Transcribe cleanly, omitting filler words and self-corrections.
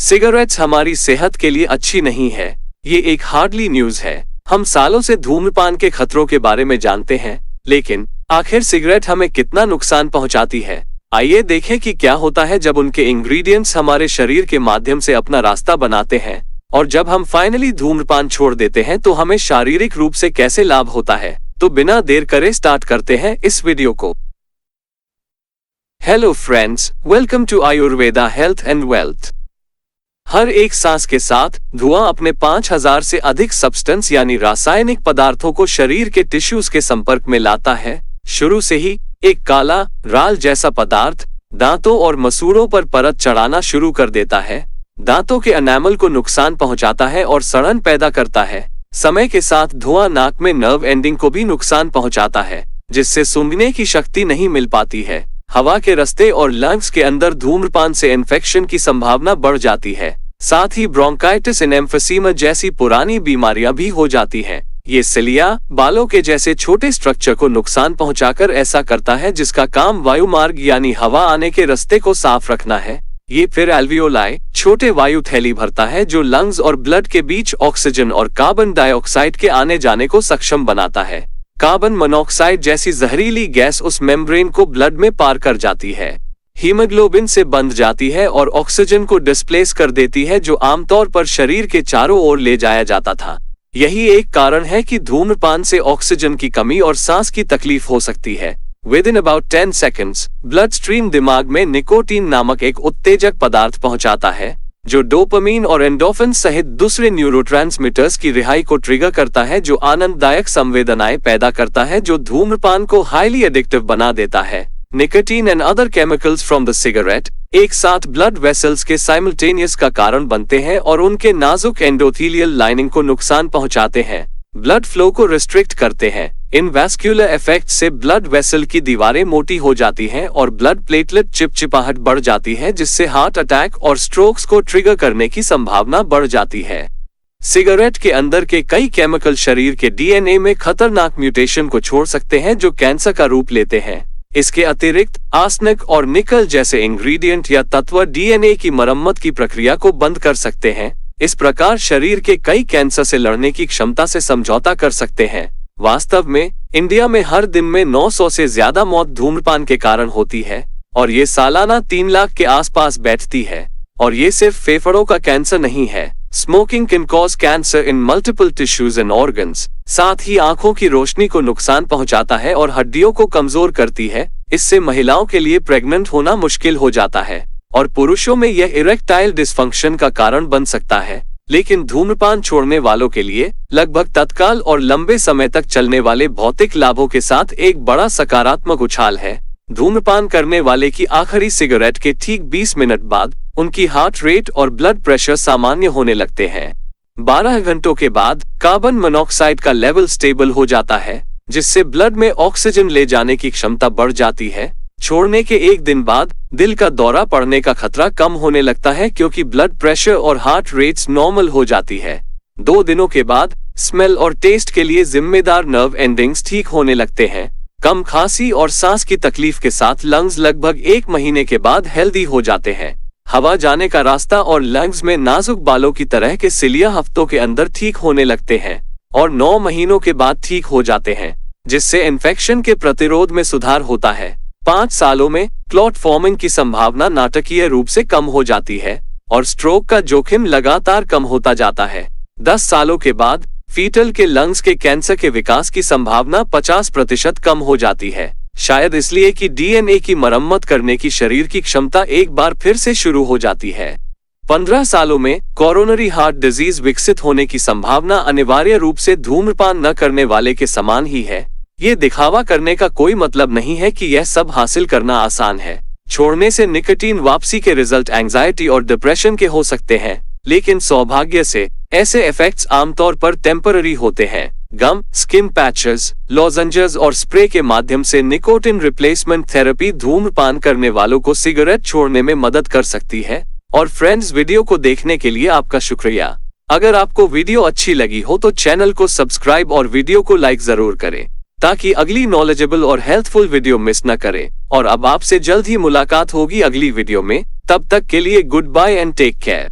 Cigarettes हमारी सेहत के लिए अच्छी नहीं है। ये एक हार्डली न्यूज है। हम सालों से धूम्रपान के खतरों के बारे में जानते हैं, लेकिन आखिर सिगरेट हमें कितना नुकसान पहुंचाती है? आइए देखें कि क्या होता है जब उनके इंग्रेडिएंट्स हमारे शरीर के माध्यम से अपना रास्ता बनाते हैं, और जब हम फाइनली धूम्रपान छोड़ देते हैं तो हमें शारीरिक रूप से कैसे लाभ होता है। तो बिना देर करे स्टार्ट करते हैं इस वीडियो को। Hello friends, welcome to Ayurveda health and wealth. हर एक सांस के साथ धुआं अपने 5000 से अधिक सब्सटेंस यानी रासायनिक पदार्थों को शरीर के टिश्यूज के संपर्क में लाता है। शुरू से ही एक काला राल जैसा पदार्थ दांतों और मसूड़ों पर परत चढ़ाना शुरू कर देता है। दांतों के एनामल को नुकसान पहुंचाता है और सड़न पैदा करता है। समय के साथ धुआं नाक में नर्व एंडिंग को भी नुकसान पहुंचाता है, जिससे सूंघने की शक्ति नहीं मिल पाती है। हवा के रास्ते और लंग्स के अंदर धूम्रपान से इन्फेक्शन की संभावना बढ़ जाती है। साथ ही ब्रोंकाइटिस एंड एम्फीसीमा जैसी पुरानी बीमारियां भी हो जाती हैं। ये सिलिया बालों के जैसे छोटे स्ट्रक्चर को नुकसान पहुंचाकर ऐसा करता है जिसका काम वायुमार्ग यानी हवा आने के रास्ते को साफ रखना है। ये फिर एल्वियोलाई छोटे वायु थैली भरता है जो लंग्स और ब्लड के बीच ऑक्सीजन और कार्बन डाइऑक्साइड के आने जाने को सक्षम बनाता है। कार्बन मोनोऑक्साइड जैसी जहरीली गैस उस मेम्ब्रेन को ब्लड में पार कर जाती है, हीमोग्लोबिन से बंध जाती है और ऑक्सीजन को डिस्प्लेस कर देती है, जो आमतौर पर शरीर के चारों ओर ले जाया जाता था। यही एक कारण है कि धूम्रपान से ऑक्सीजन की कमी और सांस की तकलीफ हो सकती है। Within about 10 seconds, blood stream दिमाग में निकोटीन नामक एक उत्तेजक पदार्थ पहुंचाता है, जो डोपामीन और एंडोर्फिन सहित दूसरे न्यूरोट्रांसमीटर्स की रिहाई को ट्रिगर करता है, जो आनंददायक संवेदनाएं पैदा करता है, जो धूम्रपान को हाईली एडिक्टिव बना देता है। Nicotine and other chemicals from the cigarette एक साथ ब्लड वेसल्स के साइमल्टेनियस का कारण बनते हैं और उनके नाजुक एंडोथेलियल लाइनिंग को नुकसान पहुंचाते हैं, ब्लड फ्लो को रिस्ट्रिक्ट करते हैं। इन वैस्कुलर इफेक्ट से ब्लड वेसल की दीवारें मोटी हो जाती हैं और ब्लड प्लेटलेट चिपचिपाहट बढ़ जाती है, जिससे हार्ट अटैक और स्ट्रोक्स को ट्रिगर करने की संभावना बढ़ जाती है। सिगरेट के अंदर के कई केमिकल शरीर के डीएनए में खतरनाक म्यूटेशन को छोड़ सकते हैं, जो कैंसर का रूप लेते हैं। इसके अतिरिक्त आर्सेनिक और निकल जैसे इंग्रेडिएंट या तत्व डीएनए की मरम्मत की प्रक्रिया को बंद कर सकते हैं। इस प्रकार शरीर के कई कैंसर से लड़ने की क्षमता से समझौता कर सकते हैं। वास्तव में इंडिया में हर दिन में 900 से ज्यादा मौत धूम्रपान के कारण होती है, और ये सालाना 3 लाख के आसपास बैठती है। और ये सिर्फ फेफड़ों का कैंसर नहीं है। Smoking can cause cancer in multiple tissues and organs. साथ ही आंखों की रोशनी को नुकसान पहुंचाता है और हड्डियों को कमजोर करती है। इससे महिलाओं के लिए प्रेग्नेंट होना मुश्किल हो जाता है, और पुरुषों में यह इरेक्टाइल डिसफंक्शन का कारण बन सकता है। लेकिन धूम्रपान छोड़ने वालों के लिए लगभग तत्काल और लंबे समय तक चलने वाले भौतिक लाभों के साथ एक बड़ा सकारात्मक उछाल है। धूम्रपान करने वाले की आखिरी सिगरेट के ठीक 20 मिनट बाद उनकी हार्ट रेट और ब्लड प्रेशर सामान्य होने लगते हैं। 12 घंटों के बाद कार्बन मोनोऑक्साइड का लेवल स्टेबल हो जाता है, जिससे ब्लड में ऑक्सीजन ले जाने की क्षमता बढ़ जाती है। छोड़ने के 1 दिन बाद दिल का दौरा पड़ने का खतरा कम होने लगता है, क्योंकि ब्लड प्रेशर और हार्ट रेट्स नॉर्मल हो जाती है। 2 दिनों के बाद स्मेल और टेस्ट के लिए जिम्मेदार नर्व एंडिंग्स ठीक होने लगते हैं। कम खांसी और सांस की तकलीफ के साथ लंग्स लगभग 1 महीने के बाद हेल्दी हो जाते हैं। हवा जाने का रास्ता और लंग्स में नाजुक बालों की तरह के सिलिया हफ्तों के अंदर ठीक होने लगते हैं और 9 महीनों के बाद ठीक हो जाते हैं, जिससे इन्फेक्शन के प्रतिरोध में सुधार होता है। 5 सालों में क्लॉट फॉर्मिंग की संभावना नाटकीय रूप से कम हो जाती है और स्ट्रोक का जोखिम लगातार कम होता जाता है। 10 सालों के बाद फीटल के लंग्स के कैंसर के विकास की संभावना 50% कम हो जाती है, शायद इसलिए कि डीएनए की मरम्मत करने की शरीर की क्षमता एक बार फिर से शुरू हो जाती है। 15 सालों में कोरोनरी हार्ट डिजीज विकसित होने की संभावना अनिवार्य रूप से धूम्रपान न करने वाले के समान ही है। ये दिखावा करने का कोई मतलब नहीं है कि यह सब हासिल करना आसान है। छोड़ने से निकोटीन वापसी के रिजल्ट एंजाइटी और डिप्रेशन के हो सकते हैं, लेकिन सौभाग्य से ऐसे इफेक्ट्स आमतौर पर टेम्पररी होते हैं। गम, स्किन पैचेस, लॉजेंजेस और स्प्रे के माध्यम से निकोटीन रिप्लेसमेंट थेरेपी धूम्रपान करने वालों को सिगरेट छोड़ने में मदद कर सकती है। और फ्रेंड्स, वीडियो को देखने के लिए आपका शुक्रिया। अगर आपको वीडियो अच्छी लगी हो तो चैनल को सब्सक्राइब और वीडियो को लाइक जरूर करें, ताकि अगली नॉलेजेबल और हेल्पफुल वीडियो मिस न करें। और अब आपसे जल्द ही मुलाकात होगी अगली वीडियो में। तब तक के लिए goodbye and take care.